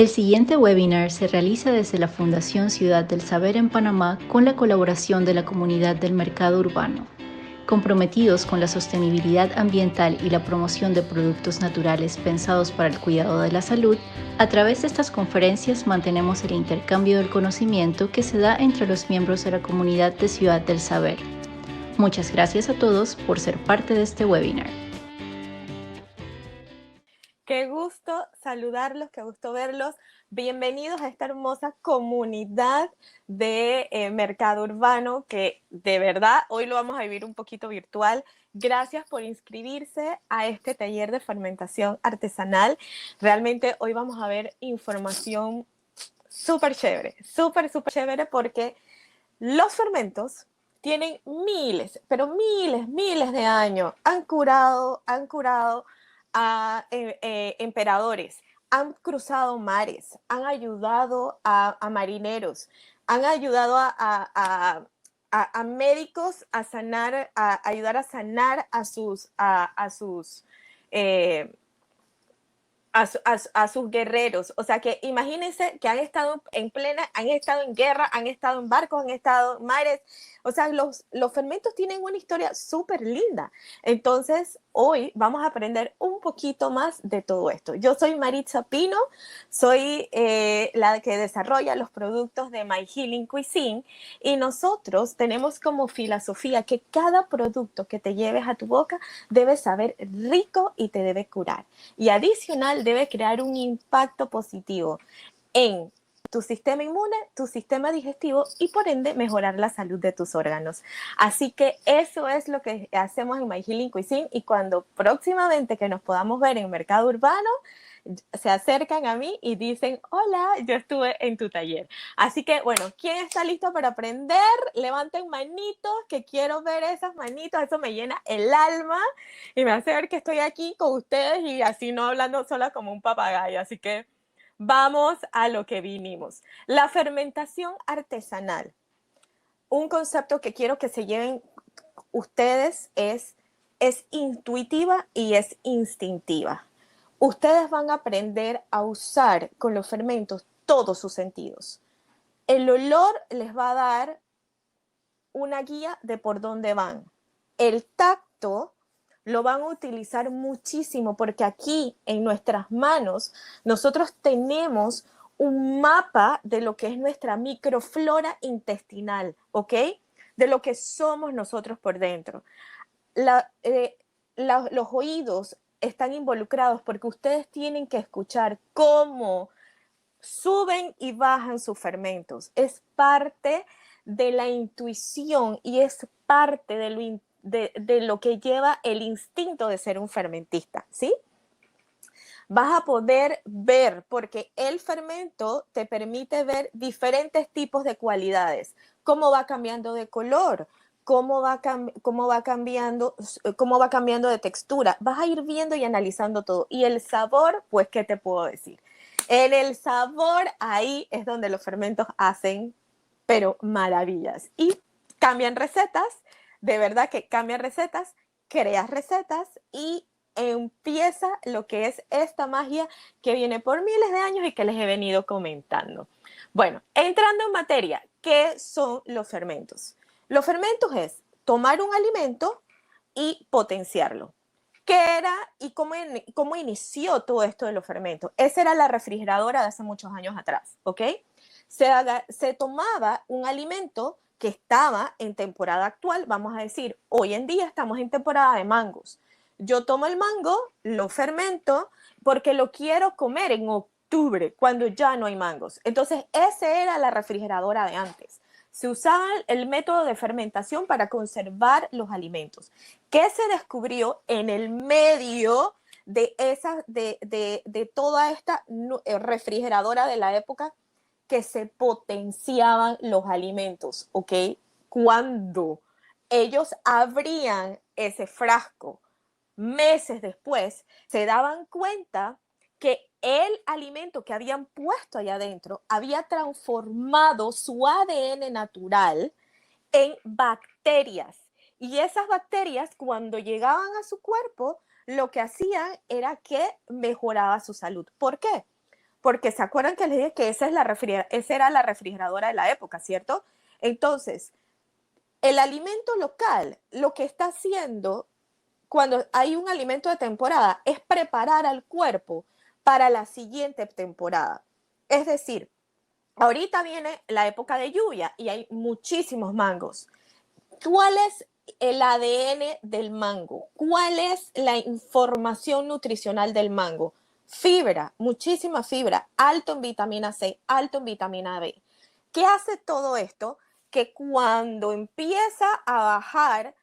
El siguiente webinar se realiza desde la Fundación Ciudad del Saber en Panamá con la colaboración de la Comunidad del Mercado Urbano. Comprometidos con la sostenibilidad ambiental y la promoción de productos naturales pensados para el cuidado de la salud, a través de estas conferencias mantenemos el intercambio del conocimiento que se da entre los miembros de la Comunidad de Ciudad del Saber. Muchas gracias a todos por ser parte de este webinar. Qué gusto saludarlos, qué gusto verlos. Bienvenidos a esta hermosa comunidad de Mercado Urbano, que de verdad hoy lo vamos a vivir un poquito virtual. Gracias por inscribirse a este taller de fermentación artesanal. Realmente hoy vamos a ver información súper chévere, súper chévere, porque los fermentos tienen miles, pero miles de años. Han curado a emperadores, han cruzado mares, han ayudado a marineros, han ayudado a médicos a sanar, a ayudar a sanar a sus a sus guerreros. O sea que imagínense que han estado han estado en guerra, han estado en barcos, han estado en mares. O sea, los fermentos tienen una historia súper linda. Entonces, hoy vamos a aprender un poquito más de todo esto. Yo soy Maritza Pino, soy la que desarrolla los productos de My Healing Cuisine, y nosotros tenemos como filosofía que cada producto que te lleves a tu boca debe saber rico y te debe curar. Y adicional, debe crear un impacto positivo en tu sistema inmune, tu sistema digestivo y por ende mejorar la salud de tus órganos. Así que eso es lo que hacemos en My Healing Cuisine, y cuando próximamente que nos podamos ver en Mercado Urbano, se acercan a mí y dicen: hola, yo estuve en tu taller. Así que, bueno, ¿quién está listo para aprender? Levanten manitos, que quiero ver esas manitos. Eso me llena el alma y me hace ver que estoy aquí con ustedes y así no hablando sola como un papagayo. Así que vamos a lo que vinimos. La fermentación artesanal. Un concepto que quiero que se lleven ustedes es intuitiva y es instintiva. Ustedes van a aprender a usar con los fermentos todos sus sentidos. El olor les va a dar una guía de por dónde van. El tacto lo van a utilizar muchísimo, porque aquí en nuestras manos nosotros tenemos un mapa de lo que es nuestra microflora intestinal, ¿ok? De lo que somos nosotros por dentro. Los oídos están involucrados porque ustedes tienen que escuchar cómo suben y bajan sus fermentos. Es parte de la intuición y es parte de lo que lleva el instinto de ser un fermentista, ¿sí? Vas a poder ver, porque el fermento te permite ver diferentes tipos de cualidades, cómo va cambiando de color, cómo va cambiando de textura. Vas a ir viendo y analizando todo. Y el sabor, pues, ¿qué te puedo decir? En el sabor, ahí es donde los fermentos hacen, pero maravillas. Y cambian recetas, de verdad que cambian recetas, creas recetas y empieza lo que es esta magia que viene por miles de años y que les he venido comentando. Bueno, entrando en materia, ¿qué son los fermentos? Los fermentos es tomar un alimento y potenciarlo. ¿Qué era y cómo inició todo esto de los fermentos? Esa era la refrigeradora de hace muchos años atrás, ¿ok? Se tomaba un alimento que estaba en temporada actual, vamos a decir, hoy en día estamos en temporada de mangos. Yo tomo el mango, lo fermento, porque lo quiero comer en octubre, cuando ya no hay mangos. Entonces, esa era la refrigeradora de antes. Se usaba el método de fermentación para conservar los alimentos. ¿Qué se descubrió en el medio de toda esta refrigeradora de la época? Que se potenciaban los alimentos, ¿ok? Cuando ellos abrían ese frasco meses después, se daban cuenta que el alimento que habían puesto allá adentro había transformado su ADN natural en bacterias. Y esas bacterias, cuando llegaban a su cuerpo, lo que hacían era que mejoraba su salud. ¿Por qué? porque se acuerdan que les dije que esa era la refrigeradora de la época, ¿cierto? Entonces, el alimento local lo que está haciendo cuando hay un alimento de temporada es preparar al cuerpo para la siguiente temporada. Es decir, ahorita viene la época de lluvia y hay muchísimos mangos. ¿Cuál es el ADN del mango? ¿Cuál es la información nutricional del mango? Fibra, muchísima fibra, alto en vitamina C, alto en vitamina B. ¿Qué hace todo esto? Que cuando empieza a bajar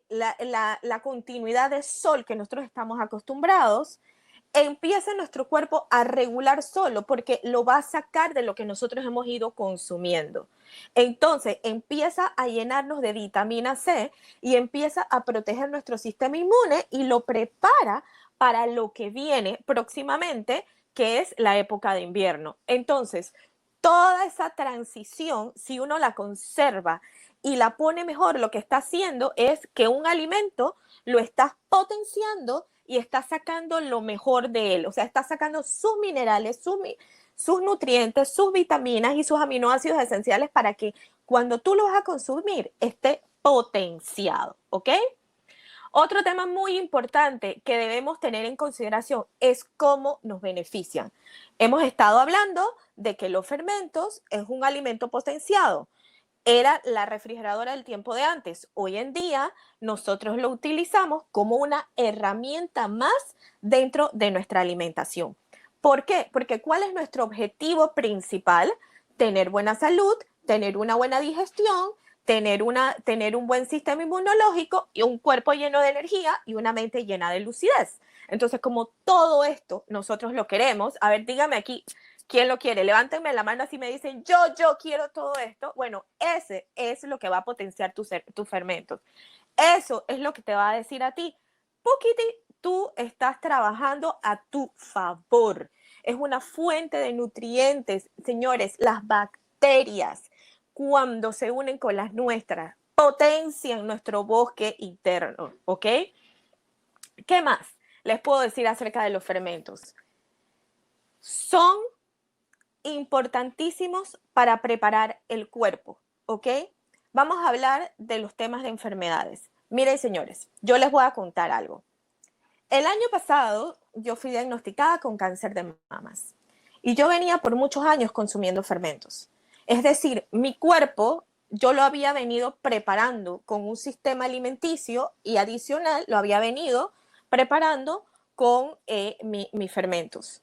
la continuidad de sol que nosotros estamos acostumbrados, empieza nuestro cuerpo a regular solo porque lo va a sacar de lo que nosotros hemos ido consumiendo. Entonces empieza a llenarnos de vitamina C y empieza a proteger nuestro sistema inmune y lo prepara para lo que viene próximamente, que es la época de invierno. Entonces, toda esa transición, si uno la conserva y la pone mejor, lo que está haciendo es que un alimento lo estás potenciando y está sacando lo mejor de él. O sea, está sacando sus minerales, sus nutrientes, sus vitaminas y sus aminoácidos esenciales para que cuando tú lo vas a consumir esté potenciado, ¿ok? Otro tema muy importante que debemos tener en consideración es cómo nos benefician. Hemos estado hablando de que los fermentos es un alimento potenciado. Era la refrigeradora del tiempo de antes. Hoy en día nosotros lo utilizamos como una herramienta más dentro de nuestra alimentación. ¿Por qué? Porque ¿cuál es nuestro objetivo principal? Tener buena salud, tener una buena digestión, tener un buen sistema inmunológico y un cuerpo lleno de energía y una mente llena de lucidez. Entonces, como todo esto nosotros lo queremos, a ver, dígame aquí, ¿quién lo quiere? Levántenme la mano así me dicen, yo quiero todo esto. Bueno, ese es lo que va a potenciar tus fermentos. Eso es lo que te va a decir a ti, Pukiti, tú estás trabajando a tu favor. Es una fuente de nutrientes, señores, las bacterias, cuando se unen con las nuestras, potencian nuestro bosque interno, ¿ok? ¿Qué más les puedo decir acerca de los fermentos? Son importantísimos para preparar el cuerpo, ¿ok? Vamos a hablar de los temas de enfermedades. Miren, señores, yo les voy a contar algo. El año pasado yo fui diagnosticada con cáncer de mamas y yo venía por muchos años consumiendo fermentos. Es decir, mi cuerpo yo lo había venido preparando con un sistema alimenticio y adicional lo había venido preparando con mis fermentos.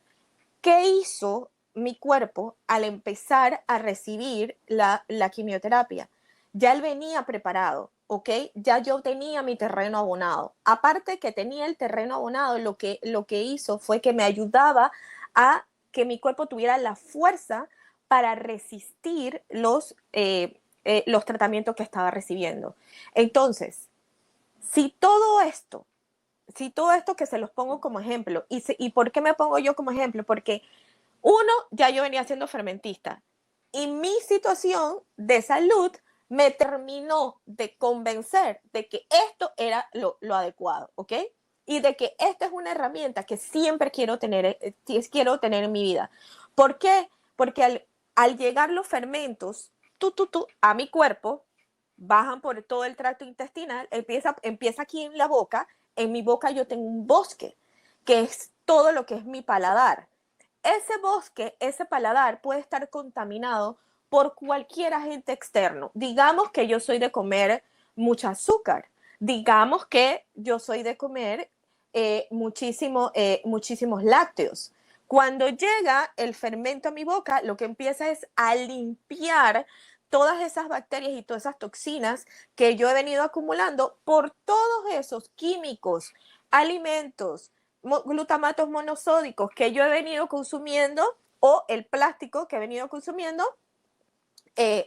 ¿Qué hizo mi cuerpo al empezar a recibir la quimioterapia? Ya él venía preparado, ¿ok? Ya yo tenía mi terreno abonado. Aparte que tenía el terreno abonado, lo que hizo fue que me ayudaba a que mi cuerpo tuviera la fuerza para resistir los tratamientos que estaba recibiendo. Entonces, si todo esto que se los pongo como ejemplo, ¿y por qué me pongo yo como ejemplo? Porque uno, ya yo venía siendo fermentista y mi situación de salud me terminó de convencer de que esto era lo adecuado, ¿ok? Y de que esta es una herramienta que siempre quiero tener en mi vida. ¿Por qué? Porque al llegar los fermentos a mi cuerpo, bajan por todo el tracto intestinal, empieza aquí en la boca. En mi boca yo tengo un bosque, que es todo lo que es mi paladar. Ese bosque, ese paladar puede estar contaminado por cualquier agente externo. Digamos que yo soy de comer mucho azúcar. Digamos que yo soy de comer muchísimos lácteos. Cuando llega el fermento a mi boca, lo que empieza es a limpiar todas esas bacterias y todas esas toxinas que yo he venido acumulando por todos esos químicos, alimentos, glutamatos monosódicos que yo he venido consumiendo o el plástico que he venido consumiendo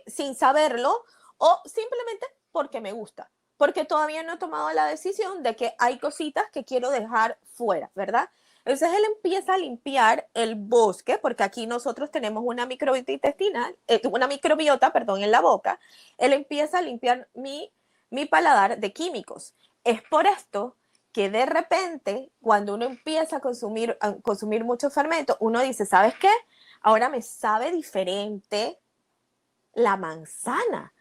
sin saberlo o simplemente porque me gusta, porque todavía no he tomado la decisión de que hay cositas que quiero dejar fuera, ¿verdad? Entonces él empieza a limpiar el bosque, porque aquí nosotros tenemos una microbiota intestinal, una microbiota, perdón, en la boca. Él empieza a limpiar mi paladar de químicos. Es por esto que de repente, cuando uno empieza a consumir mucho fermento, uno dice, ¿sabes qué? Ahora me sabe diferente la manzana.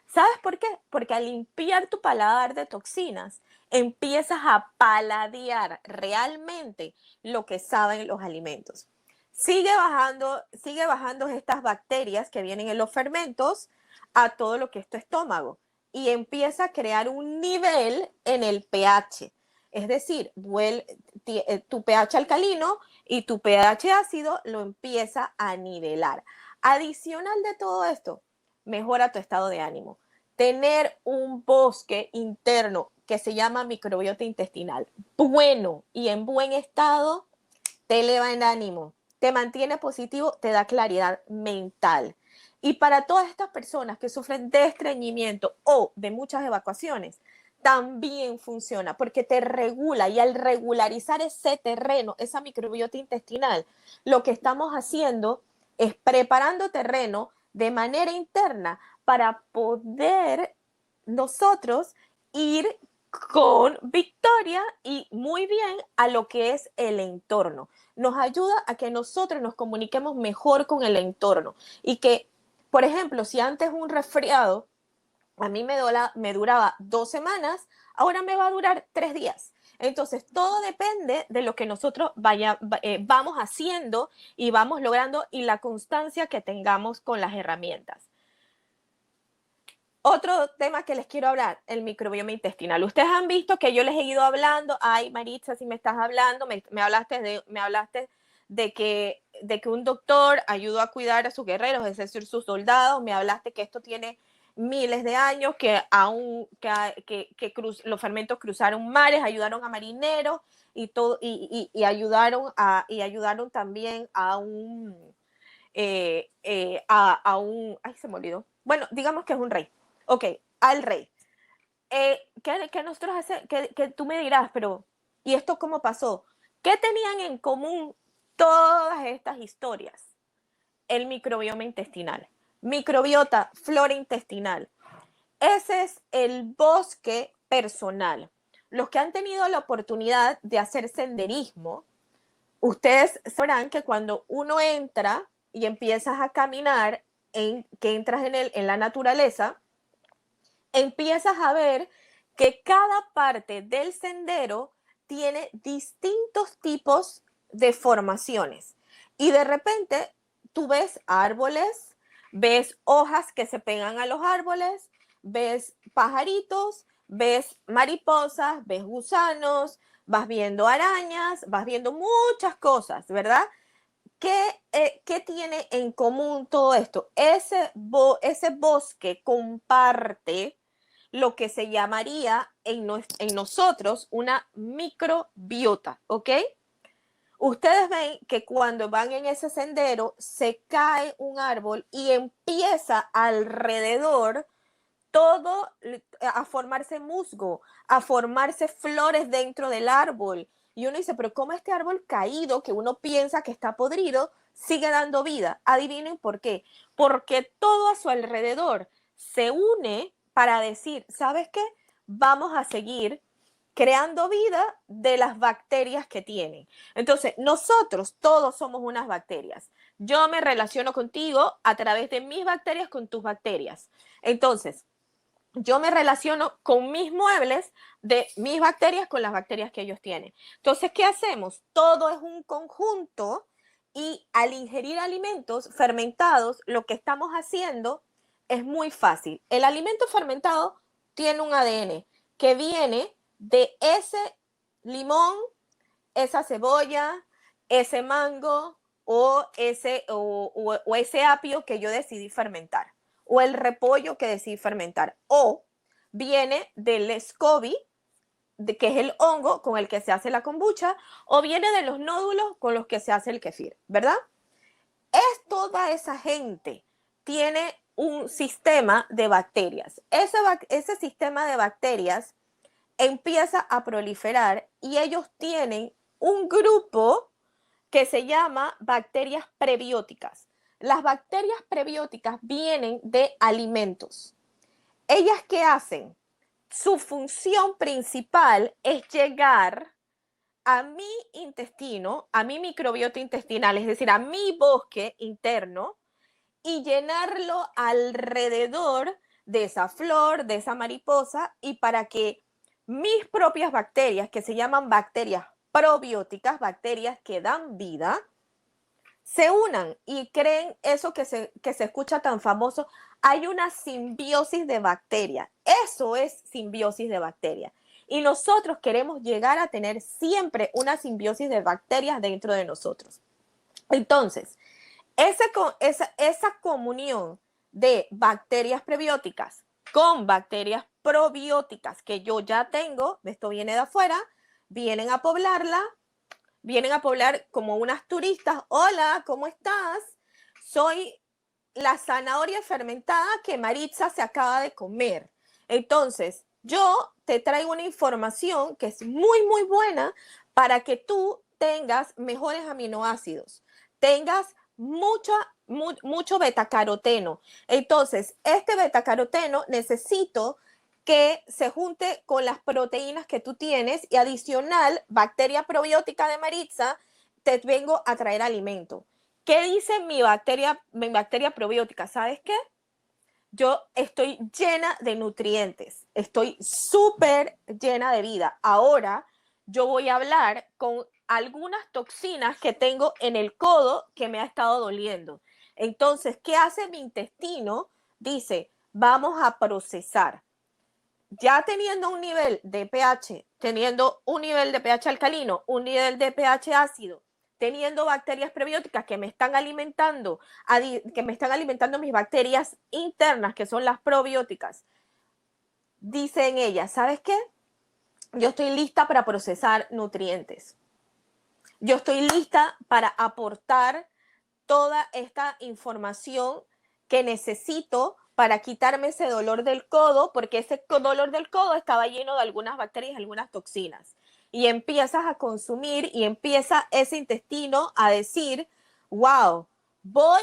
¿Sabes por qué? Porque al limpiar tu paladar de toxinas, empiezas a paladear realmente lo que saben los alimentos. Sigue bajando estas bacterias que vienen en los fermentos a todo lo que es tu estómago y empieza a crear un nivel en el pH. Es decir, tu pH alcalino y tu pH ácido lo empieza a nivelar. Adicional de todo esto, mejora tu estado de ánimo. Tener un bosque interno que se llama microbiota intestinal bueno y en buen estado te eleva en ánimo, te mantiene positivo, te da claridad mental. Y para todas estas personas que sufren de estreñimiento o de muchas evacuaciones, también funciona porque te regula, y al regularizar ese terreno, esa microbiota intestinal, lo que estamos haciendo es preparando terreno de manera interna para poder nosotros ir con victoria y muy bien a lo que es el entorno. Nos ayuda a que nosotros nos comuniquemos mejor con el entorno y que, por ejemplo, si antes un resfriado a mí me duraba 2 semanas, ahora me va a durar 3 días. Entonces, todo depende de lo que nosotros vamos haciendo y vamos logrando y la constancia que tengamos con las herramientas. Otro tema que les quiero hablar, el microbioma intestinal. Ustedes han visto que yo les he ido hablando, ay Maritza, si me estás hablando, me hablaste de que un doctor ayudó a cuidar a sus guerreros, es decir, sus soldados, me hablaste que esto tiene miles de años, que aún los fermentos cruzaron mares, ayudaron a marineros y todo, y ayudaron también a un ay, se me olvidó. Bueno, digamos que es un rey. Ok, al rey. ¿Qué nosotros hacemos? Que tú me dirás, pero ¿y esto cómo pasó? ¿Qué tenían en común todas estas historias? El microbioma intestinal. Microbiota, flora intestinal. Ese es el bosque personal. Los que han tenido la oportunidad de hacer senderismo, ustedes sabrán que cuando uno entra y empiezas a caminar, que entras en la naturaleza, empiezas a ver que cada parte del sendero tiene distintos tipos de formaciones. Y de repente tú ves árboles, ves hojas que se pegan a los árboles, ves pajaritos, ves mariposas, ves gusanos, vas viendo arañas, vas viendo muchas cosas, ¿verdad? ¿Qué tiene en común todo esto? Ese bosque comparte lo que se llamaría en nosotros una microbiota, ¿ok? Ustedes ven que cuando van en ese sendero se cae un árbol y empieza alrededor todo a formarse musgo, a formarse flores dentro del árbol. Y uno dice, pero ¿cómo este árbol caído, que uno piensa que está podrido, sigue dando vida? Adivinen por qué. Porque todo a su alrededor se une para decir, ¿sabes qué? Vamos a seguir creando vida de las bacterias que tienen. Entonces, nosotros todos somos unas bacterias. Yo me relaciono contigo a través de mis bacterias con tus bacterias. Entonces, yo me relaciono con mis muebles de mis bacterias con las bacterias que ellos tienen. Entonces, ¿qué hacemos? Todo es un conjunto y al ingerir alimentos fermentados, lo que estamos haciendo es muy fácil. El alimento fermentado tiene un ADN que viene de ese limón, esa cebolla, ese mango o ese apio que yo decidí fermentar, o el repollo que decidí fermentar, o viene del SCOBY, que es el hongo con el que se hace la kombucha, o viene de los nódulos con los que se hace el kefir, ¿verdad? Toda esa gente tiene un sistema de bacterias. Ese sistema de bacterias empieza a proliferar y ellos tienen un grupo que se llama bacterias prebióticas. Las bacterias prebióticas vienen de alimentos. ¿Ellas qué hacen? su función principal es llegar a mi intestino, a mi microbiota intestinal, es decir, a mi bosque interno, y llenarlo alrededor de esa flor, de esa mariposa, y para que mis propias bacterias, que se llaman bacterias probióticas, bacterias que dan vida, se unan y creen eso que se escucha tan famoso. Hay una simbiosis de bacterias. Eso es simbiosis de bacterias. Y nosotros queremos llegar a tener siempre una simbiosis de bacterias dentro de nosotros. Entonces, esa comunión de bacterias prebióticas con bacterias probióticas que yo ya tengo, esto viene de afuera, vienen a poblarla, vienen a poblar como unas turistas. Hola, ¿cómo estás? Soy la zanahoria fermentada que Maritza se acaba de comer. Entonces, yo te traigo una información que es muy, muy buena para que tú tengas mejores aminoácidos, tengas mucho betacaroteno. Entonces, este betacaroteno necesito que se junte con las proteínas que tú tienes y adicional, bacteria probiótica de Maritza, te vengo a traer alimento. ¿Qué dice mi bacteria probiótica? ¿Sabes qué? Yo estoy llena de nutrientes, estoy súper llena de vida. Ahora yo voy a hablar con algunas toxinas que tengo en el codo que me ha estado doliendo. Entonces, ¿qué hace mi intestino? Dice, vamos a procesar. Ya teniendo un nivel de pH, teniendo un nivel de pH alcalino, un nivel de pH ácido, teniendo bacterias prebióticas que me están alimentando mis bacterias internas, que son las probióticas, dicen ellas, ¿sabes qué? Yo estoy lista para procesar nutrientes. Yo estoy lista para aportar toda esta información que necesito para quitarme ese dolor del codo, porque ese dolor del codo estaba lleno de algunas bacterias, algunas toxinas. Y empiezas a consumir y empieza ese intestino a decir, wow, voy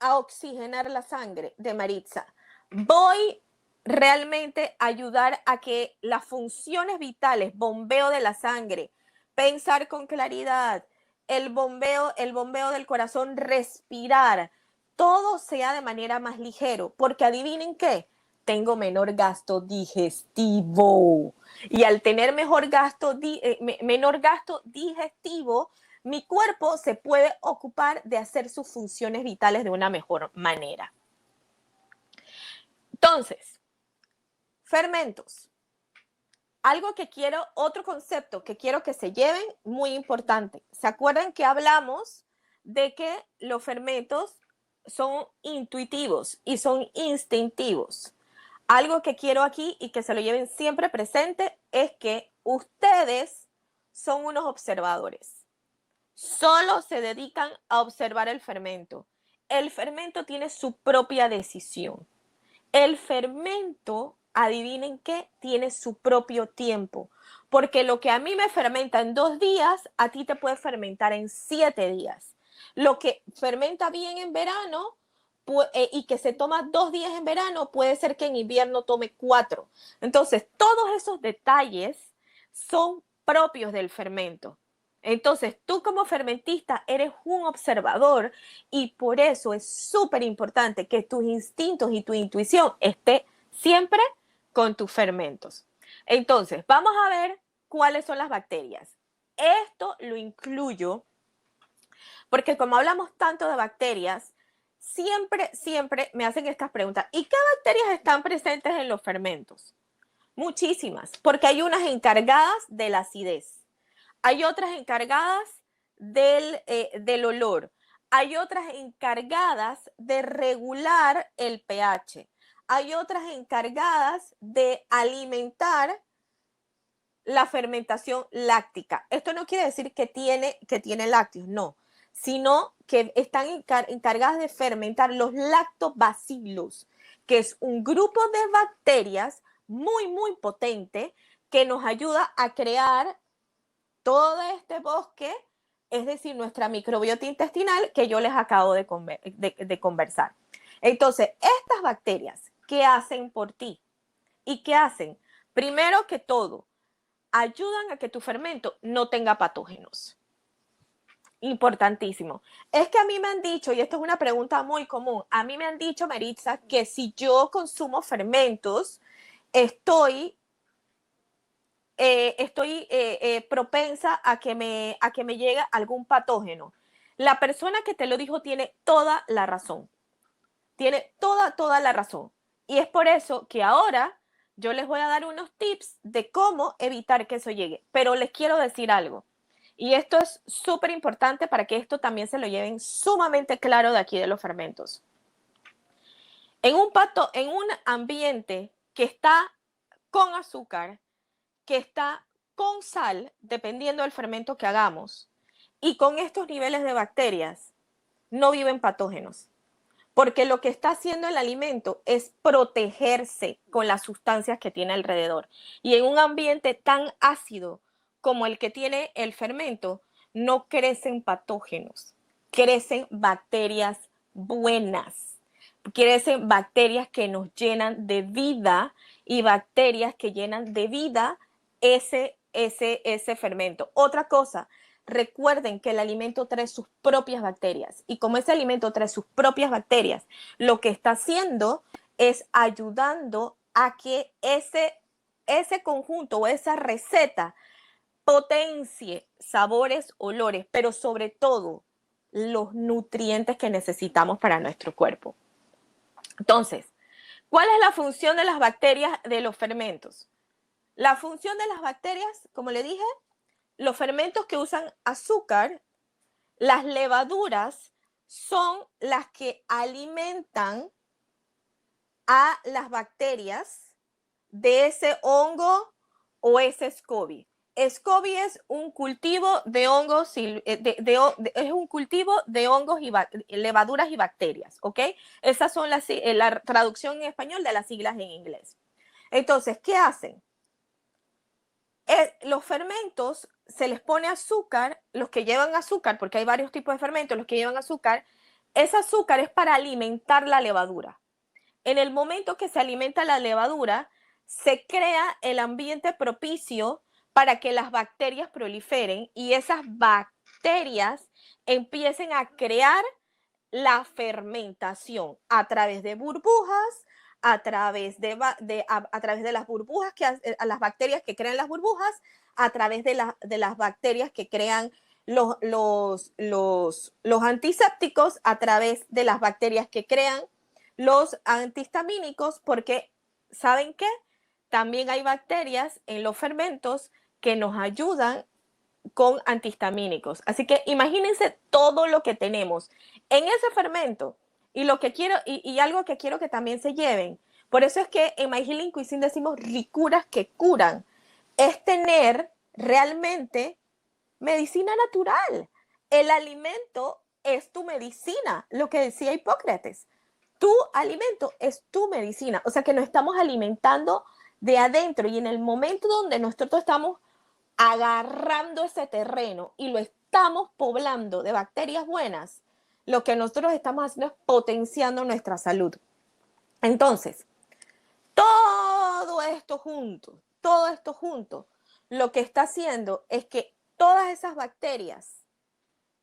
a oxigenar la sangre de Maritza. Voy realmente a ayudar a que las funciones vitales, bombeo de la sangre, pensar con claridad, el bombeo del corazón, respirar, todo sea de manera más ligero, porque adivinen qué, tengo menor gasto digestivo. Y al tener menor gasto digestivo, mi cuerpo se puede ocupar de hacer sus funciones vitales de una mejor manera. Entonces, fermentos. Otro concepto que quiero que se lleven, muy importante. ¿Se acuerdan que hablamos de que los fermentos son intuitivos y son instintivos? Algo que quiero aquí y que se lo lleven siempre presente es que ustedes son unos observadores. Solo se dedican a observar el fermento. El fermento tiene su propia decisión. El fermento, adivinen qué, tiene su propio tiempo. Porque lo que a mí me fermenta en 2 días, a ti te puede fermentar en 7 días. Lo que fermenta bien en verano y que se toma 2 días en verano, puede ser que en invierno tome 4. Entonces, todos esos detalles son propios del fermento. Entonces, tú como fermentista eres un observador y por eso es súper importante que tus instintos y tu intuición esté siempre con tus fermentos. Entonces, vamos a ver cuáles son las bacterias. Esto lo incluyo porque como hablamos tanto de bacterias, siempre me hacen estas preguntas. ¿Y qué bacterias están presentes en los fermentos? Muchísimas, porque hay unas encargadas de la acidez. Hay otras encargadas del olor. Hay otras encargadas de regular el pH. Hay otras encargadas de alimentar la fermentación láctica. Esto no quiere decir que tiene lácteos, no, sino que están encargadas de fermentar los lactobacilos, que es un grupo de bacterias muy, muy potente que nos ayuda a crear todo este bosque, es decir, nuestra microbiota intestinal que yo les acabo de conversar. Entonces, estas bacterias, ¿qué hacen por ti? ¿Y qué hacen? primero que todo, ayudan a que tu fermento no tenga patógenos. Importantísimo. Es que a mí me han dicho, y esto es una pregunta muy común, a mí me han dicho, Maritza, que si yo consumo fermentos, estoy propensa a que me llegue algún patógeno. La persona que te lo dijo tiene toda la razón. Tiene toda la razón. Y es por eso que ahora yo les voy a dar unos tips de cómo evitar que eso llegue. Pero les quiero decir algo. Y esto es súper importante para que esto también se lo lleven sumamente claro de aquí de los fermentos. En un ambiente que está con azúcar, que está con sal, dependiendo del fermento que hagamos, y con estos niveles de bacterias, no viven patógenos. Porque lo que está haciendo el alimento es protegerse con las sustancias que tiene alrededor. Y en un ambiente tan ácido como el que tiene el fermento, no crecen patógenos, crecen bacterias buenas, crecen bacterias que nos llenan de vida y bacterias que llenan de vida ese fermento. Otra cosa, recuerden que el alimento trae sus propias bacterias y como ese alimento trae sus propias bacterias, lo que está haciendo es ayudando a que ese conjunto o esa receta potencie sabores, olores, pero sobre todo los nutrientes que necesitamos para nuestro cuerpo. Entonces, ¿cuál es la función de las bacterias de los fermentos? La función de las bacterias, como le dije, los fermentos que usan azúcar, las levaduras son las que alimentan a las bacterias de ese hongo o ese SCOBY. SCOBY es un cultivo de hongos, es un cultivo de hongos y levaduras y bacterias, ¿ok? Esas son la traducción en español de las siglas en inglés. Entonces, ¿qué hacen? Los fermentos se les pone azúcar, los que llevan azúcar, porque hay varios tipos de fermentos, los que llevan azúcar, ese azúcar es para alimentar la levadura. En el momento que se alimenta la levadura, se crea el ambiente propicio para que las bacterias proliferen y esas bacterias empiecen a crear la fermentación a través de burbujas, a través de las burbujas, a las bacterias que crean las burbujas, a través de las bacterias que crean los antisépticos, a través de las bacterias que crean los antihistamínicos, porque ¿saben qué? También hay bacterias en los fermentos que nos ayudan con antihistamínicos. Así que imagínense todo lo que tenemos en ese fermento y lo que quiero y algo que quiero que también se lleven. Por eso es que en My Healing Cuisine decimos ricuras que curan. Es tener realmente medicina natural. El alimento es tu medicina, lo que decía Hipócrates. Tu alimento es tu medicina. O sea que nos estamos alimentando de adentro y en el momento donde nosotros estamos agarrando ese terreno y lo estamos poblando de bacterias buenas, lo que nosotros estamos haciendo es potenciando nuestra salud. Entonces, todo esto junto, lo que está haciendo es que todas esas bacterias,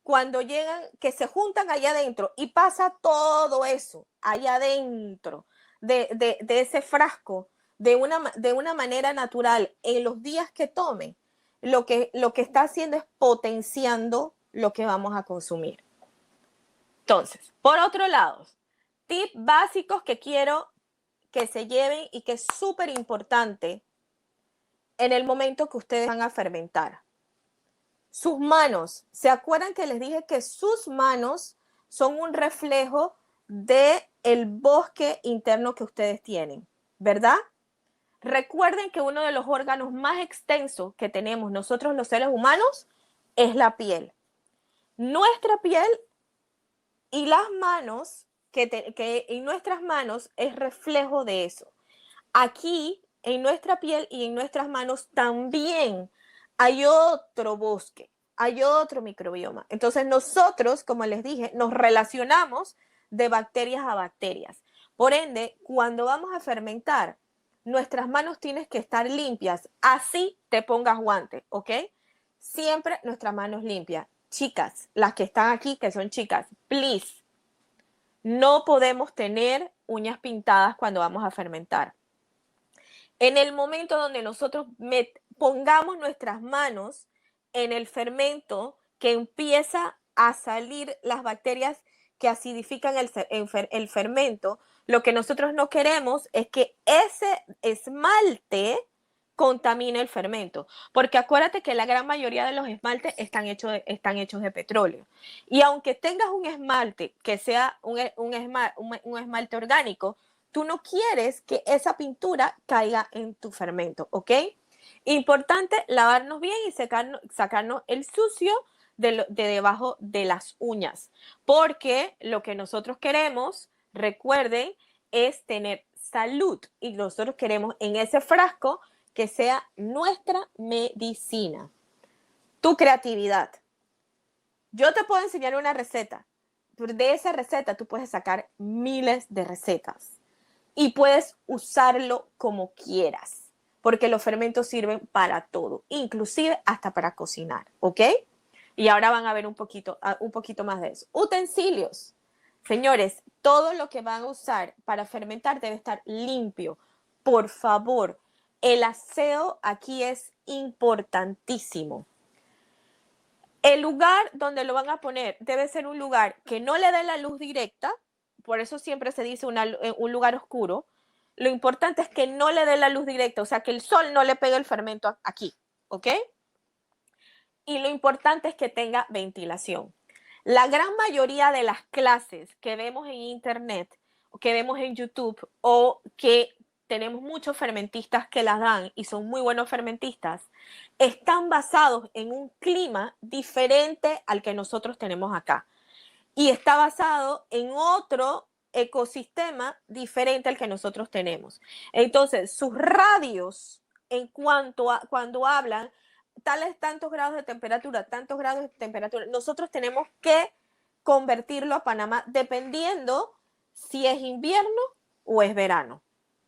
cuando llegan, que se juntan allá adentro y pasa todo eso allá adentro de ese frasco de una manera natural en los días que tomen, lo que está haciendo es potenciando lo que vamos a consumir. Entonces, por otro lado, tips básicos que quiero que se lleven y que es súper importante en el momento que ustedes van a fermentar. Sus manos, ¿se acuerdan que les dije que sus manos son un reflejo del bosque interno que ustedes tienen, ¿verdad? Recuerden que uno de los órganos más extensos que tenemos nosotros los seres humanos es la piel. Nuestra piel y las manos, que en nuestras manos es reflejo de eso. Aquí, en nuestra piel y en nuestras manos también hay otro bosque, hay otro microbioma. Entonces nosotros, como les dije, nos relacionamos de bacterias a bacterias. Por ende, cuando vamos a fermentar, nuestras manos tienen que estar limpias, así te pongas guantes, ¿ok? Siempre nuestras manos limpias. Chicas, las que están aquí, que son chicas, please, no podemos tener uñas pintadas cuando vamos a fermentar. En el momento donde nosotros pongamos nuestras manos en el fermento, que empieza a salir las bacterias que acidifican el fermento, lo que nosotros no queremos es que ese esmalte contamine el fermento, porque acuérdate que la gran mayoría de los esmaltes están hechos de petróleo. Y aunque tengas un esmalte que sea un esmalte orgánico, tú no quieres que esa pintura caiga en tu fermento, ¿ok? Importante lavarnos bien y sacarnos el sucio de debajo de las uñas, porque lo que nosotros queremos, recuerden, es tener salud y nosotros queremos en ese frasco que sea nuestra medicina. Tu creatividad. Yo te puedo enseñar una receta. De esa receta tú puedes sacar miles de recetas y puedes usarlo como quieras, porque los fermentos sirven para todo, inclusive hasta para cocinar, ¿ok? Y ahora van a ver un poquito más de eso. Utensilios. Señores, todo lo que van a usar para fermentar debe estar limpio. Por favor, el aseo aquí es importantísimo. El lugar donde lo van a poner debe ser un lugar que no le dé la luz directa, por eso siempre se dice un lugar oscuro. Lo importante es que no le dé la luz directa, o sea, que el sol no le pegue el fermento aquí, ¿ok? Y lo importante es que tenga ventilación. La gran mayoría de las clases que vemos en internet, que vemos en YouTube o que tenemos muchos fermentistas que las dan y son muy buenos fermentistas, están basados en un clima diferente al que nosotros tenemos acá. Y está basado en otro ecosistema diferente al que nosotros tenemos. Entonces, sus radios en cuanto a cuando hablan tales tantos grados de temperatura, nosotros tenemos que convertirlo a Panamá dependiendo si es invierno o es verano,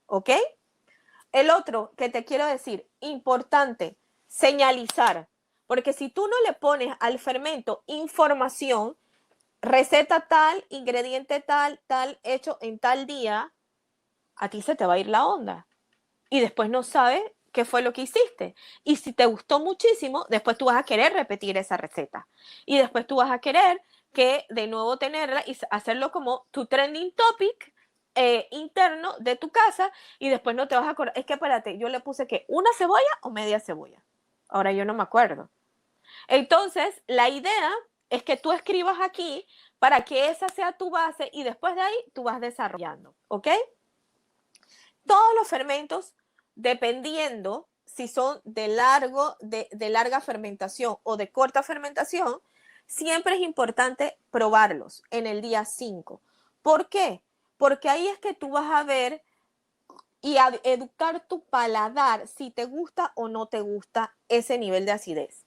¿ok? El otro que te quiero decir, importante, señalizar, porque si tú no le pones al fermento información, receta tal, ingrediente tal, hecho en tal día, a ti se te va a ir la onda. Y después no sabes qué fue lo que hiciste. Y si te gustó muchísimo, después tú vas a querer repetir esa receta. Y después tú vas a querer que de nuevo tenerla y hacerlo como tu trending topic interno de tu casa y después no te vas a acordar. Es que espérate, yo le puse que una cebolla o media cebolla. Ahora yo no me acuerdo. Entonces, la idea es que tú escribas aquí para que esa sea tu base y después de ahí tú vas desarrollando, ¿ok? Todos los fermentos, dependiendo si son de larga fermentación o de corta fermentación, siempre es importante probarlos en el día 5. ¿Por qué? Porque ahí es que tú vas a ver y a educar tu paladar si te gusta o no te gusta ese nivel de acidez.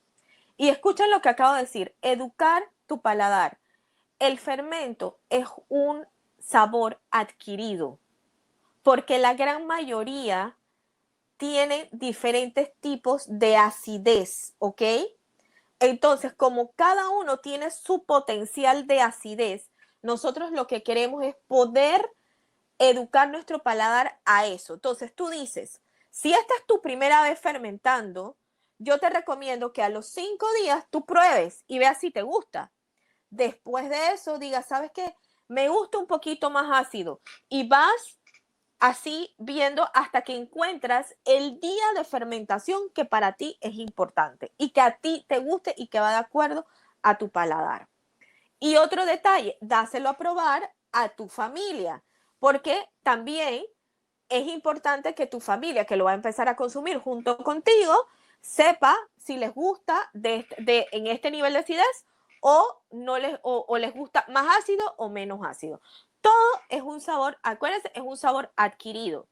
Y escuchen lo que acabo de decir, educar tu paladar. El fermento es un sabor adquirido, porque la gran mayoría tienen diferentes tipos de acidez, ¿ok? Entonces, como cada uno tiene su potencial de acidez, nosotros lo que queremos es poder educar nuestro paladar a eso. Entonces, tú dices, si esta es tu primera vez fermentando, yo te recomiendo que a los 5 días tú pruebes y veas si te gusta. Después de eso, digas, ¿sabes qué? Me gusta un poquito más ácido. Y vas así viendo hasta que encuentras el día de fermentación que para ti es importante y que a ti te guste y que va de acuerdo a tu paladar. Y otro detalle, dáselo a probar a tu familia, porque también es importante que tu familia, que lo va a empezar a consumir junto contigo, sepa si les gusta en este nivel de acidez o les gusta más ácido o menos ácido. Todo es un sabor, acuérdense, es un sabor adquirido.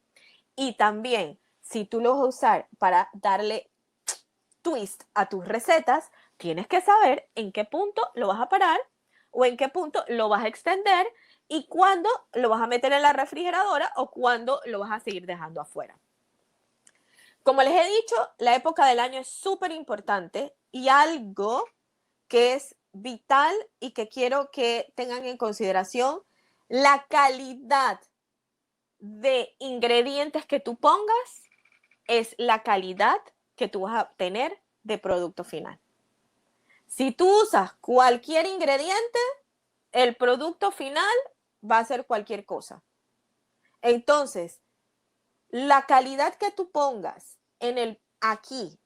Y también, si tú lo vas a usar para darle twist a tus recetas, tienes que saber en qué punto lo vas a parar o en qué punto lo vas a extender y cuándo lo vas a meter en la refrigeradora o cuándo lo vas a seguir dejando afuera. Como les he dicho, la época del año es súper importante y algo que es vital y que quiero que tengan en consideración, la calidad de ingredientes que tú pongas es la calidad que tú vas a obtener de producto final. Si tú usas cualquier ingrediente, el producto final va a ser cualquier cosa. Entonces, la calidad que tú pongas aquí,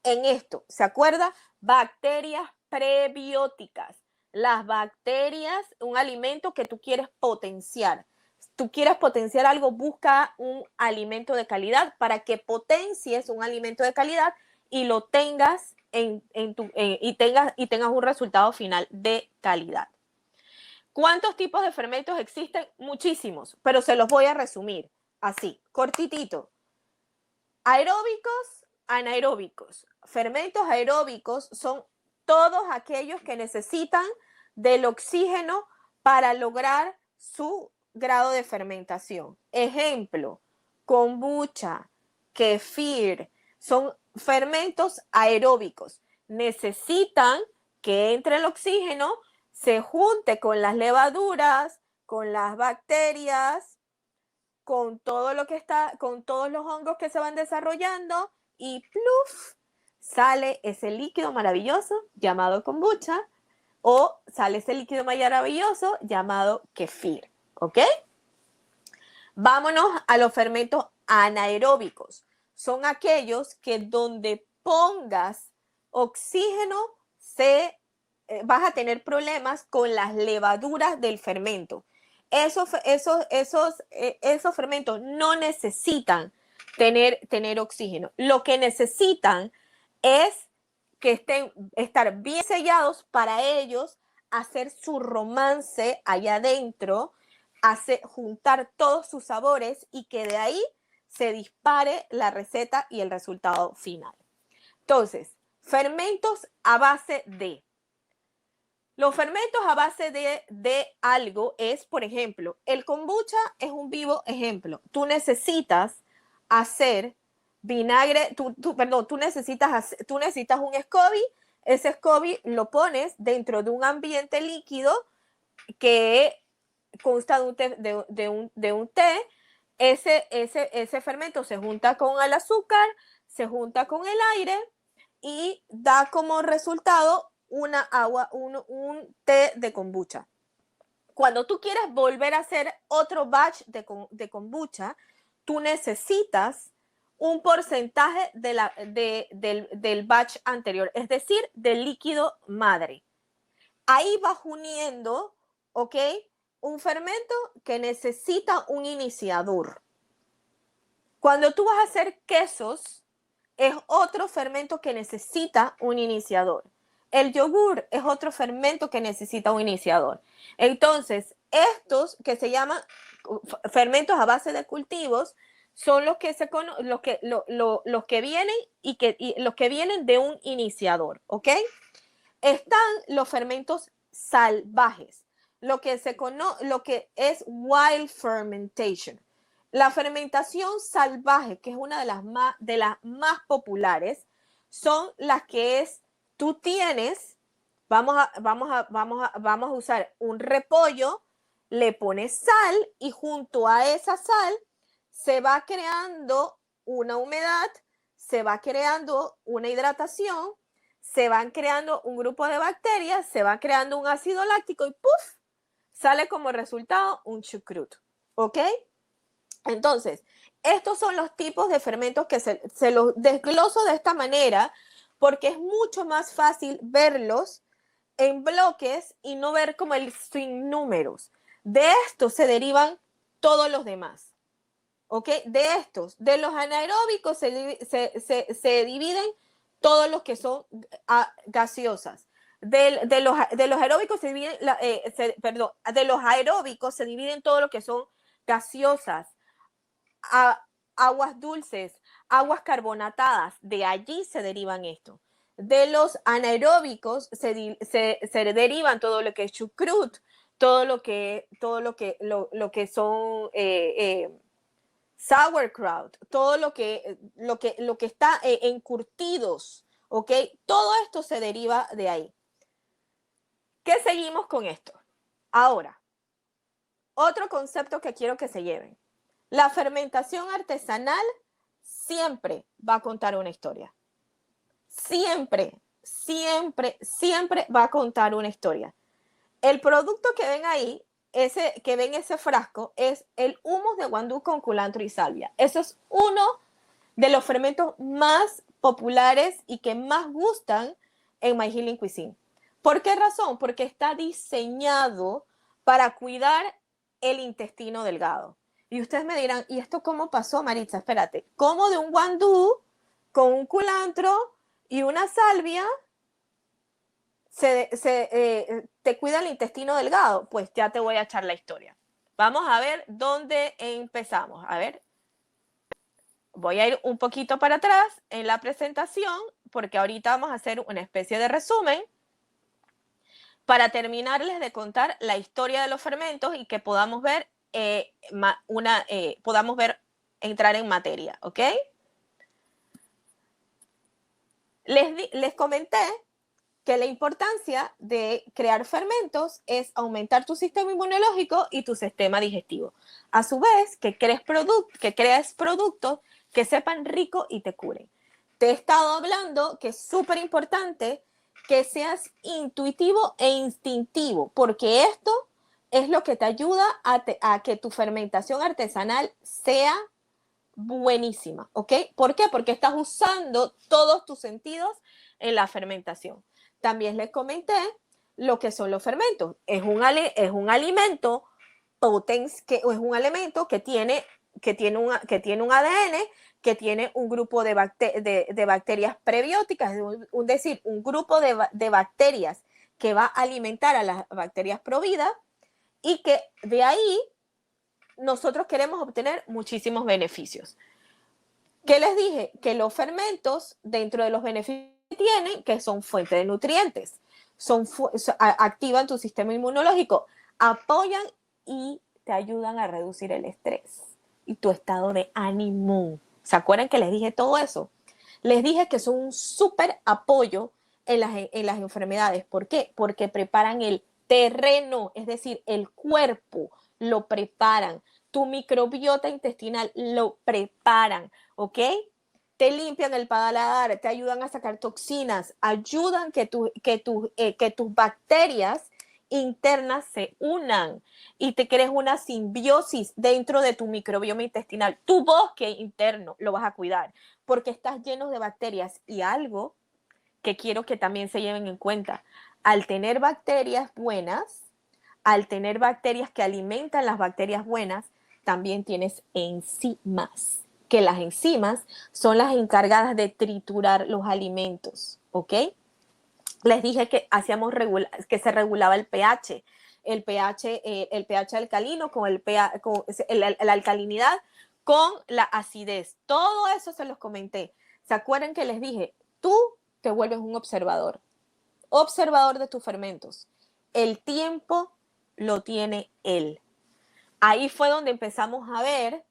en esto, ¿se acuerda? Bacterias prebióticas. Las bacterias, un alimento que tú quieres potenciar. Tú quieres potenciar algo, busca un alimento de calidad para que potencies un alimento de calidad y lo tengas y tengas un resultado final de calidad. ¿Cuántos tipos de fermentos existen? Muchísimos, pero se los voy a resumir así, cortitito. Aeróbicos, anaeróbicos. Fermentos aeróbicos son todos aquellos que necesitan del oxígeno para lograr su grado de fermentación. Ejemplo, kombucha, kefir, son fermentos aeróbicos. Necesitan que entre el oxígeno, se junte con las levaduras, con las bacterias, con todo lo que está, con todos los hongos que se van desarrollando y ¡pluf! Sale ese líquido maravilloso llamado kombucha o sale ese líquido maravilloso llamado kefir, ¿ok? Vámonos a los fermentos anaeróbicos. Son aquellos que donde pongas oxígeno vas a tener problemas con las levaduras del fermento. Esos fermentos no necesitan tener oxígeno. Lo que necesitan es que estar bien sellados para ellos hacer su romance allá adentro, juntar todos sus sabores y que de ahí se dispare la receta y el resultado final. Entonces, fermentos a base de. Los fermentos a base de algo es, por ejemplo, el kombucha es un vivo ejemplo. Tú necesitas hacer vinagre, tú necesitas un SCOBY. Ese SCOBY lo pones dentro de un ambiente líquido que consta de un té. Ese fermento se junta con el azúcar, se junta con el aire y da como resultado un té de kombucha. Cuando tú quieres volver a hacer otro batch de kombucha, tú necesitas un porcentaje del batch anterior, es decir, del líquido madre. Ahí vas uniendo, ¿ok? Un fermento que necesita un iniciador. Cuando tú vas a hacer quesos, es otro fermento que necesita un iniciador. El yogur es otro fermento que necesita un iniciador. Entonces, estos que se llaman fermentos a base de cultivos son los que vienen los que vienen de un iniciador, ¿ok? Están los fermentos salvajes, lo que es wild fermentation. La fermentación salvaje, que es una de las más populares, son las que tú tienes, vamos a usar un repollo, le pones sal y junto a esa sal se va creando una humedad, se va creando una hidratación, se van creando un grupo de bacterias, se va creando un ácido láctico y ¡puf! Sale como resultado un chucrut, ¿ok? Entonces, estos son los tipos de fermentos que se los desgloso de esta manera porque es mucho más fácil verlos en bloques y no ver como el sin números. De estos se derivan todos los demás, ¿ok? De los anaeróbicos se dividen todos los que son gaseosas. De los aeróbicos de los aeróbicos se dividen todo lo que son gaseosas, aguas dulces, aguas carbonatadas, de allí se derivan esto. De los anaeróbicos se derivan todo lo que es chucrut, todo lo que son sauerkraut, todo lo que está encurtidos, ¿ok? Todo esto se deriva de ahí. ¿Qué seguimos con esto? Ahora, otro concepto que quiero que se lleven. La fermentación artesanal siempre va a contar una historia. Siempre, siempre, siempre va a contar una historia. El producto que ven ahí, que ven ese frasco, es el humus de guandú con culantro y salvia. Eso es uno de los fermentos más populares y que más gustan en My Healing Cuisine. ¿Por qué razón? Porque está diseñado para cuidar el intestino delgado. Y ustedes me dirán, ¿y esto cómo pasó, Maritza? Espérate, ¿cómo de un guandú con un culantro y una salvia te cuida el intestino delgado? Pues ya te voy a echar la historia. Vamos a ver dónde empezamos. A ver, voy a ir un poquito para atrás en la presentación porque ahorita vamos a hacer una especie de resumen para terminarles de contar la historia de los fermentos y que podamos ver, entrar en materia, ¿ok? Les comenté que la importancia de crear fermentos es aumentar tu sistema inmunológico y tu sistema digestivo. A su vez, que crees productos que sepan rico y te curen. Te he estado hablando que es súper importante que seas intuitivo e instintivo, porque esto es lo que te ayuda a que tu fermentación artesanal sea buenísima, ¿ok? ¿Por qué? Porque estás usando todos tus sentidos en la fermentación. También les comenté lo que son los fermentos. Es un alimento potens, que es un elemento que tiene un ADN, que tiene un grupo de bacterias prebióticas, es decir, un grupo de bacterias que va a alimentar a las bacterias providas y que de ahí nosotros queremos obtener muchísimos beneficios. ¿Qué les dije? Que los fermentos, dentro de los beneficios que tienen, que son fuente de nutrientes, activan tu sistema inmunológico, apoyan y te ayudan a reducir el estrés y tu estado de ánimo. ¿Se acuerdan que les dije todo eso? Les dije que son un súper apoyo en las enfermedades. ¿Por qué? Porque preparan el terreno, es decir, el cuerpo lo preparan. Tu microbiota intestinal lo preparan, ¿ok? Te limpian el paladar, te ayudan a sacar toxinas, ayudan que tus bacterias internas se unan y te crees una simbiosis dentro de tu microbioma intestinal. Tu bosque interno lo vas a cuidar porque estás lleno de bacterias. Y algo que quiero que también se lleven en cuenta, al tener bacterias buenas, al tener bacterias que alimentan las bacterias buenas, también tienes enzimas, que las enzimas son las encargadas de triturar los alimentos, ¿ok? Les dije que que se regulaba el pH, el pH alcalino con la alcalinidad con la acidez. Todo eso se los comenté. ¿Se acuerdan que les dije? Tú te vuelves un observador de tus fermentos. El tiempo lo tiene él. Ahí fue donde empezamos a ver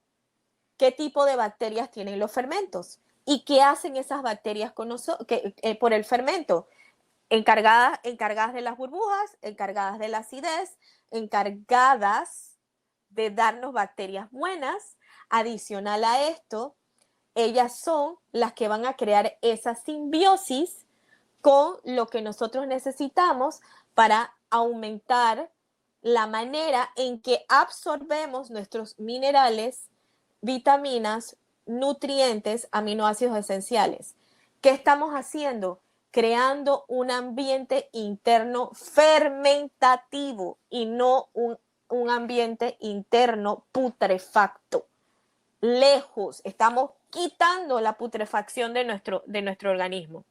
qué tipo de bacterias tienen los fermentos y qué hacen esas bacterias por el fermento. Encargadas de las burbujas, encargadas de la acidez, encargadas de darnos bacterias buenas. Adicional a esto, ellas son las que van a crear esa simbiosis con lo que nosotros necesitamos para aumentar la manera en que absorbemos nuestros minerales, vitaminas, nutrientes, aminoácidos esenciales. ¿Qué estamos haciendo? Creando un ambiente interno fermentativo y no un ambiente interno putrefacto. Lejos, estamos quitando la putrefacción de nuestro organismo.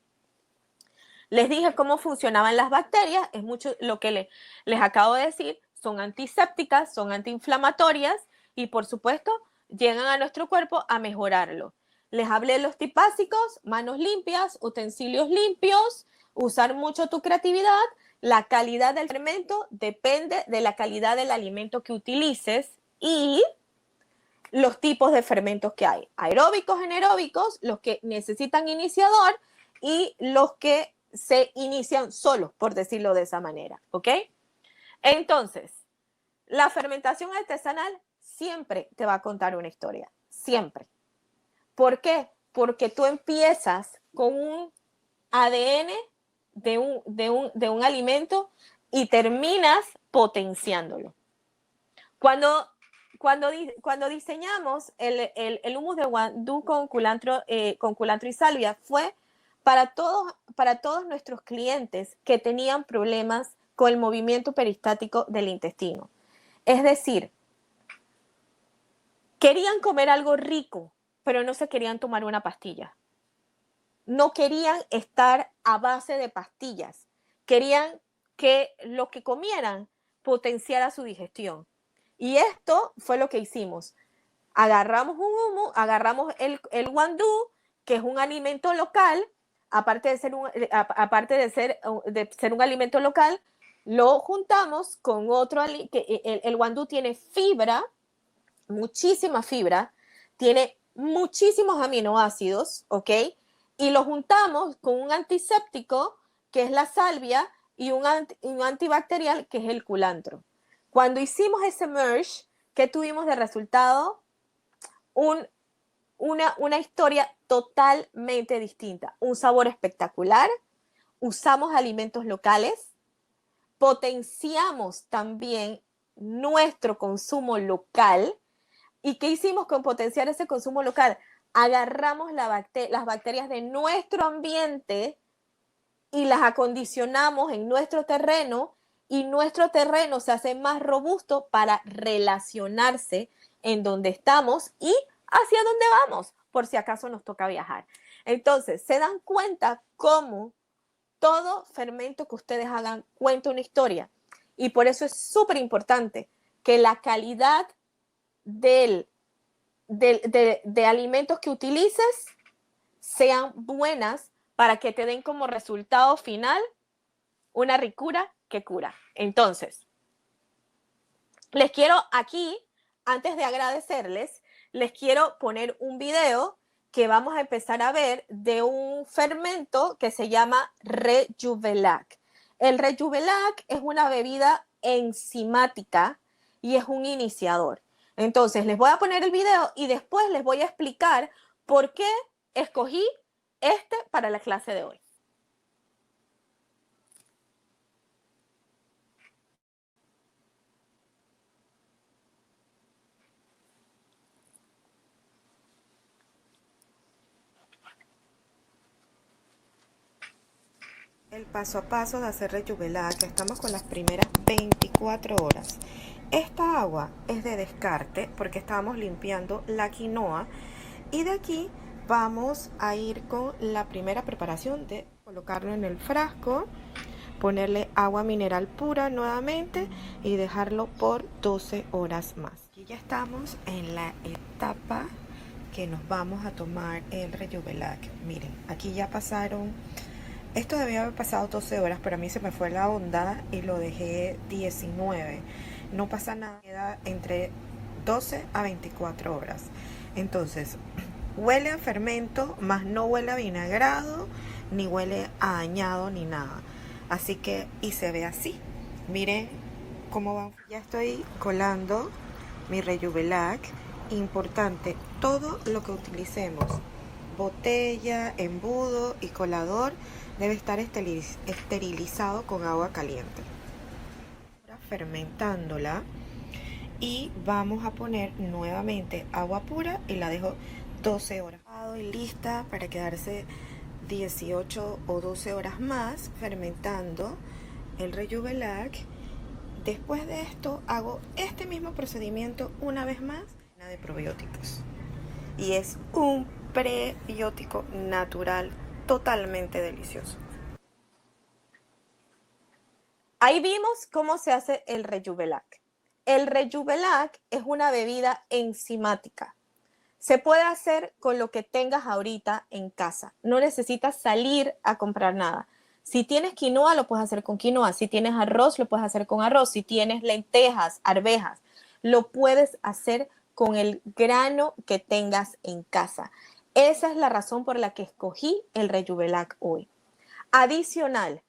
Les dije cómo funcionaban las bacterias, es mucho lo que les acabo de decir, son antisépticas, son antiinflamatorias y por supuesto llegan a nuestro cuerpo a mejorarlo. Les hablé de los tips básicos, manos limpias, utensilios limpios, usar mucho tu creatividad. La calidad del fermento depende de la calidad del alimento que utilices y los tipos de fermentos que hay. Aeróbicos, anaeróbicos, los que necesitan iniciador y los que se inician solos, por decirlo de esa manera, ¿ok? Entonces, la fermentación artesanal siempre te va a contar una historia, siempre. ¿Por qué? Porque tú empiezas con un ADN de un alimento y terminas potenciándolo. Cuando diseñamos el hummus de guandú con culantro y salvia fue para todos nuestros clientes que tenían problemas con el movimiento peristático del intestino. Es decir, querían comer algo rico, pero no se querían tomar una pastilla. No querían estar a base de pastillas. Querían que lo que comieran potenciara su digestión. Y esto fue lo que hicimos. Agarramos un hummus, agarramos el guandú, que es un alimento local, aparte de ser un alimento local, lo juntamos con otro, el guandú tiene fibra, muchísima fibra, tiene muchísimos aminoácidos, ¿ok? Y lo juntamos con un antiséptico, que es la salvia, y un antibacterial, que es el culantro. Cuando hicimos ese merge, ¿qué tuvimos de resultado? Una historia totalmente distinta, un sabor espectacular, usamos alimentos locales, potenciamos también nuestro consumo local. ¿Y qué hicimos con potenciar ese consumo local? Agarramos las bacterias de nuestro ambiente y las acondicionamos en nuestro terreno, y nuestro terreno se hace más robusto para relacionarse en donde estamos y hacia dónde vamos, por si acaso nos toca viajar. Entonces, se dan cuenta cómo todo fermento que ustedes hagan cuenta una historia. Y por eso es súper importante que la calidad de alimentos que utilices sean buenas para que te den como resultado final una ricura que cura. Entonces, les quiero aquí, antes de agradecerles, les quiero poner un video que vamos a empezar a ver de un fermento que se llama Rejuvelac. El Rejuvelac es una bebida enzimática y es un iniciador. Entonces, les voy a poner el video y después les voy a explicar por qué escogí este para la clase de hoy. El paso a paso de hacer Rejuvelac, que estamos con las primeras 24 horas. Esta agua es de descarte porque estábamos limpiando la quinoa, y de aquí vamos a ir con la primera preparación de colocarlo en el frasco, ponerle agua mineral pura nuevamente y dejarlo por 12 horas más. Aquí ya estamos en la etapa que nos vamos a tomar el Rejuvelac. Miren, aquí ya pasaron... Esto debía haber pasado 12 horas, pero a mí se me fue la onda y lo dejé 19. No pasa nada, queda entre 12 a 24 horas. Entonces, huele a fermento, más no huele a vinagrado, ni huele a añado, ni nada. Así que, y se ve así. Miren cómo va. Ya estoy colando mi Rejuvelac. Importante, todo lo que utilicemos, botella, embudo y colador, debe estar esterilizado con agua caliente. Ahora fermentándola, y vamos a poner nuevamente agua pura y la dejo 12 horas. Y lista para quedarse 18 o 12 horas más fermentando el Rejuvelac. Después de esto hago este mismo procedimiento una vez más de probióticos. Y es un prebiótico natural totalmente delicioso. Ahí vimos cómo se hace el Rejuvelac. El Rejuvelac es una bebida enzimática. Se puede hacer con lo que tengas ahorita en casa. No necesitas salir a comprar nada. Si tienes quinoa, lo puedes hacer con quinoa. Si tienes arroz, lo puedes hacer con arroz. Si tienes lentejas, arvejas, lo puedes hacer con el grano que tengas en casa. Esa es la razón por la que escogí el Rejuvelac hoy. Adicional,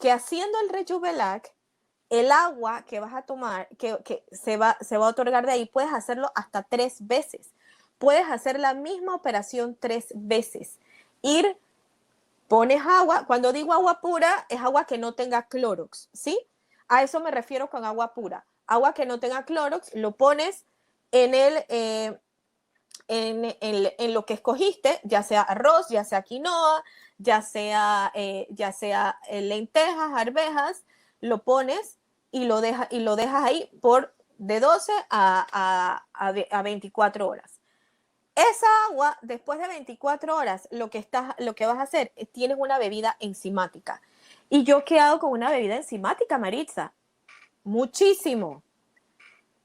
que haciendo el Rejuvelac, el agua que vas a tomar, que se va a otorgar de ahí, puedes hacerlo hasta 3 veces. Puedes hacer la misma operación 3 veces. Pones agua, cuando digo agua pura, es agua que no tenga Clorox, ¿sí? A eso me refiero con agua pura. Agua que no tenga Clorox, lo pones en en lo que escogiste, ya sea arroz, ya sea quinoa, ya sea lentejas, arvejas, lo pones y lo dejas ahí por de 12 a 24 horas. Esa agua, después de 24 horas, lo que vas a hacer, tienes una bebida enzimática. ¿Y yo qué hago con una bebida enzimática, Maritza? Muchísimo.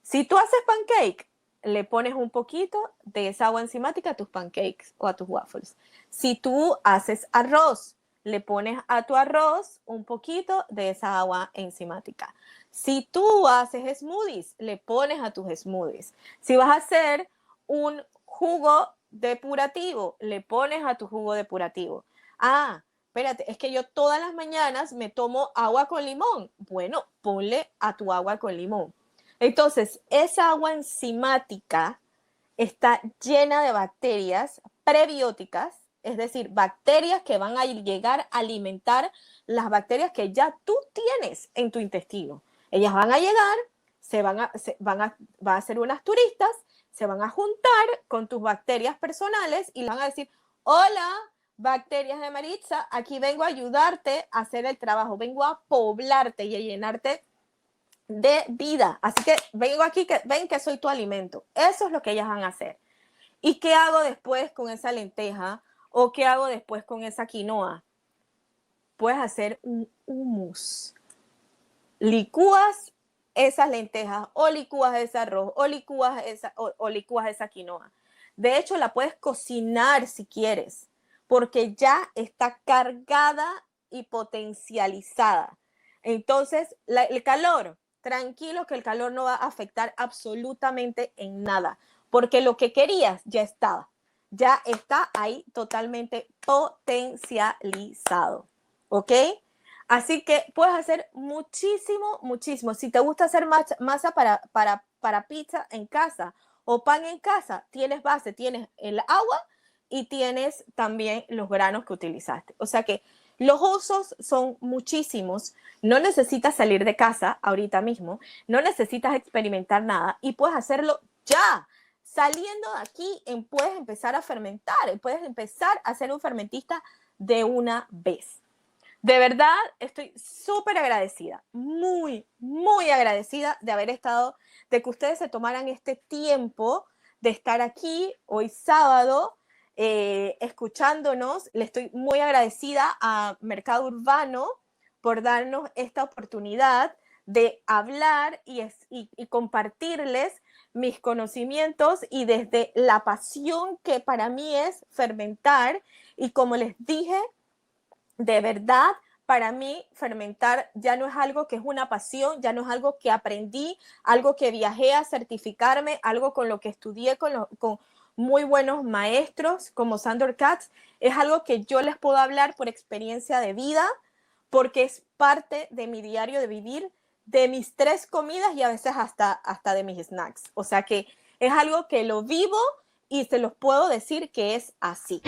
Si tú haces pancake, le pones un poquito de esa agua enzimática a tus pancakes o a tus waffles. Si tú haces arroz, le pones a tu arroz un poquito de esa agua enzimática. Si tú haces smoothies, le pones a tus smoothies. Si vas a hacer un jugo depurativo, le pones a tu jugo depurativo. Ah, espérate, es que yo todas las mañanas me tomo agua con limón. Bueno, ponle a tu agua con limón. Entonces, esa agua enzimática está llena de bacterias prebióticas, es decir, bacterias que van a llegar a alimentar las bacterias que ya tú tienes en tu intestino. Ellas van a llegar, van a ser unas turistas, se van a juntar con tus bacterias personales y van a decir, hola, bacterias de Maritza, aquí vengo a ayudarte a hacer el trabajo, vengo a poblarte y a llenarte de vida. Así que vengo aquí, ven que soy tu alimento. Eso es lo que ellas van a hacer. ¿Y qué hago después con esa lenteja? ¿O qué hago después con esa quinoa? Puedes hacer un hummus. Licúas esas lentejas, o licúas ese arroz, o licúas esa quinoa. De hecho, la puedes cocinar si quieres, porque ya está cargada y potencializada. Entonces, el calor, tranquilo que el calor no va a afectar absolutamente en nada, porque lo que querías ya está ahí totalmente potencializado, ¿ok? Así que puedes hacer muchísimo, muchísimo. Si te gusta hacer masa para pizza en casa o pan en casa, tienes base, tienes el agua y tienes también los granos que utilizaste. O sea que los usos son muchísimos. No necesitas salir de casa ahorita mismo, no necesitas experimentar nada y puedes hacerlo ya. Saliendo de aquí, puedes empezar a fermentar, puedes empezar a ser un fermentista de una vez. De verdad, estoy súper agradecida, muy, muy agradecida de que ustedes se tomaran este tiempo de estar aquí hoy sábado, escuchándonos. Le estoy muy agradecida a Mercado Urbano por darnos esta oportunidad de hablar y compartirles mis conocimientos y desde la pasión que para mí es fermentar. Y como les dije, de verdad, para mí fermentar ya no es algo que es una pasión, ya no es algo que aprendí, algo que viajé a certificarme, algo con lo que estudié con muy buenos maestros como Sandor Katz. Es algo que yo les puedo hablar por experiencia de vida, porque es parte de mi diario de vivir, de mis 3 comidas y a veces hasta de mis snacks. O sea que es algo que lo vivo y se los puedo decir que es así.